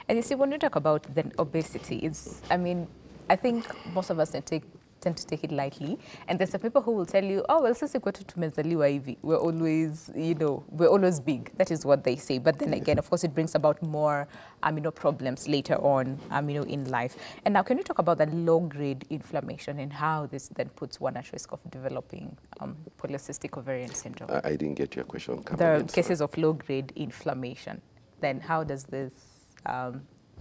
And you see, when you talk about then obesity, I mean, I think most of us tend to take it lightly. And there's some people who will tell you, oh, well, since tumezaliwa hivi, we're always, we're always big. That is what they say. But then again, of course, it brings about more, problems later on, in life. And now, can you talk about the low-grade inflammation and how this then puts one at risk of developing polycystic ovarian syndrome? I didn't get your question. The cases of low-grade inflammation. Then how does this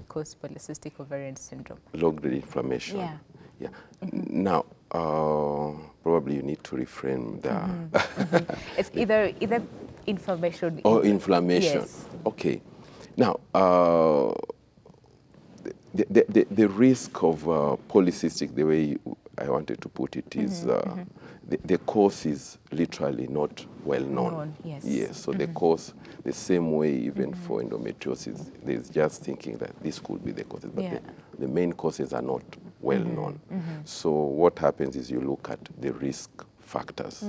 cause polycystic ovarian syndrome? Low-grade inflammation. Yeah. Yeah. Now, probably you need to reframe the... It's either inflammation... or inflammation. Yes. Okay. Now, the risk of polycystic, the way I wanted to put it, is the cause is literally not well known. Yes. Yes. So the cause, the same way even for endometriosis, there's just thinking that this could be the causes, but the main causes are not well known. So what happens is you look at the risk factors.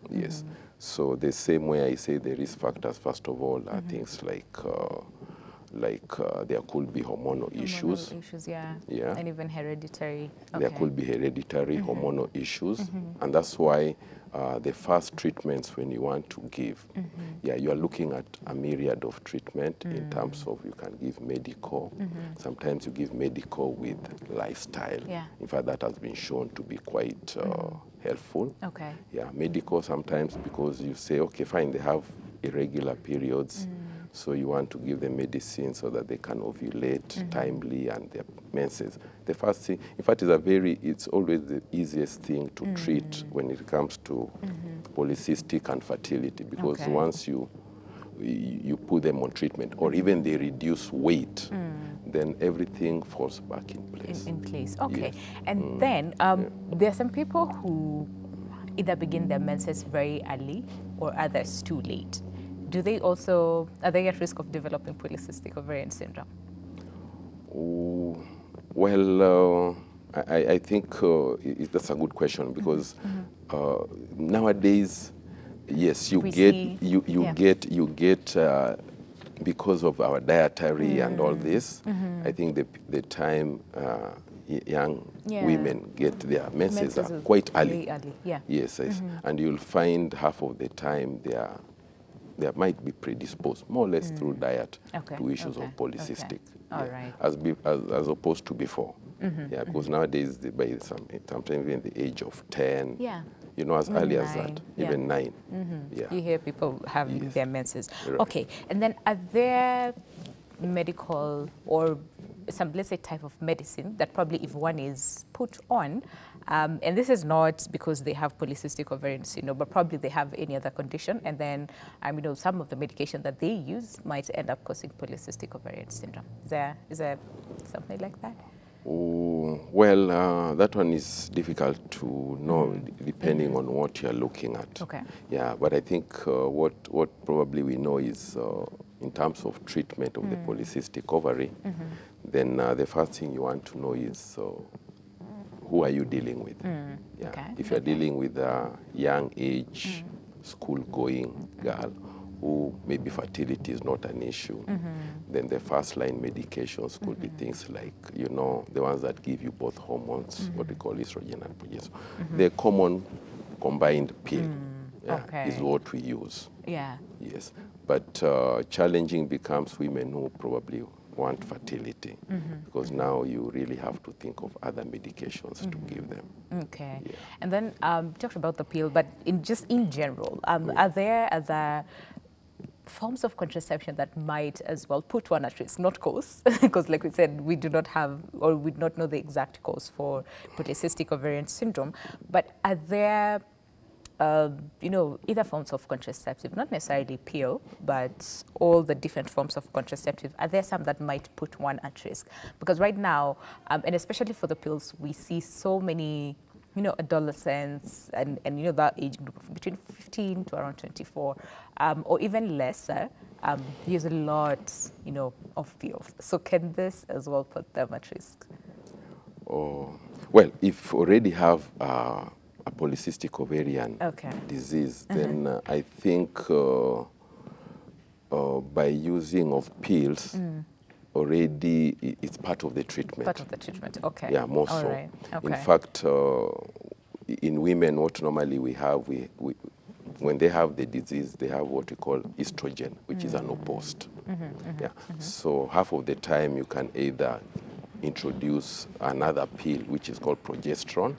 Yes. So the same way I say the risk factors, first of all, are things like there could be hormonal issues. Yeah. And even hereditary. There could be hereditary hormonal issues. And that's why the first treatments when you want to give, you are looking at a myriad of treatment in terms of you can give medical. Sometimes you give medical with lifestyle. In fact, that has been shown to be quite helpful. Okay. Yeah, medical sometimes because you say, okay, fine, they have irregular periods. So you want to give them medicine so that they can ovulate timely and their menses. The first thing, in fact, it's always the easiest thing to treat when it comes to polycystic and fertility, because once you put them on treatment or even they reduce weight, then everything falls back in place. In place, okay. Yes. And then there are some people who either begin their menses very early or others too late. Are they at risk of developing polycystic ovarian syndrome? Well, I think that's a good question, because nowadays, yes, you get because of our dietary and all this. I think the time young women get their menses are quite early. Yes, and you'll find half of the time they might be predisposed, more or less through diet, to issues of polycystic, as opposed to before. Because nowadays, by sometimes even the age of 10, as early as that, even 9. You hear people having their menses. Okay, and then are there medical or some, let's say, type of medicine that probably if one is put on, and this is not because they have polycystic ovarian syndrome, but probably they have any other condition, and then some of the medication that they use might end up causing polycystic ovarian syndrome. Is there something like that? Well, that one is difficult to know depending on what you're looking at. Okay. Yeah, but I think what probably we know is in terms of treatment of the polycystic ovary, then the first thing you want to know is who are you dealing with? If you're dealing with a young age, school-going girl who maybe fertility is not an issue, then the first-line medications could be things like, the ones that give you both hormones, what we call estrogen and progesterone. The common combined pill is what we use. Yes, but challenging becomes women who probably want fertility, because now you really have to think of other medications to give them. Okay. And then talked about the pill, but in general, are there other forms of contraception that might as well put one at risk, not cause, because like we said, we do not have, or we do not know the exact cause for polycystic ovarian syndrome, but are there either forms of contraceptive, not necessarily pill, but all the different forms of contraceptive, are there some that might put one at risk? Because right now, and especially for the pills, we see so many, adolescents and that age group between 15 to around 24, or even lesser, use a lot, of pills. So can this as well put them at risk? Well, if you already have a polycystic ovarian disease, then I think by using of pills, already it's part of the treatment. Part of the treatment, okay. Yeah, more All so. right. Okay. In fact, in women, what normally we have, when they have the disease, they have what we call estrogen, which is an opposed. Yeah. So half of the time you can either introduce another pill, which is called progesterone,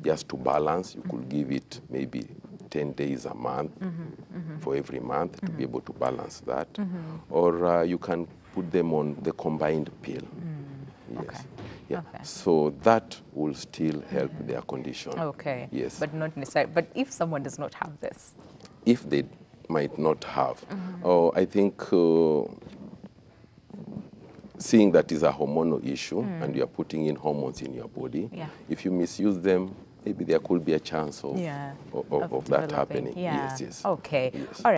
just to balance. You could give it maybe 10 days a month for every month to be able to balance that. Or you can put them on the combined pill. Yes. Okay. Yeah. Okay. So that will still help their condition. Okay. Yes. But not necessarily. But if someone does not have this? If they might not have, I think seeing that is a hormonal issue and you're putting in hormones in your body, if you misuse them, maybe there could be a chance of, of that developing. happening. Yeah. Yes, yes. Okay. Yes. All right.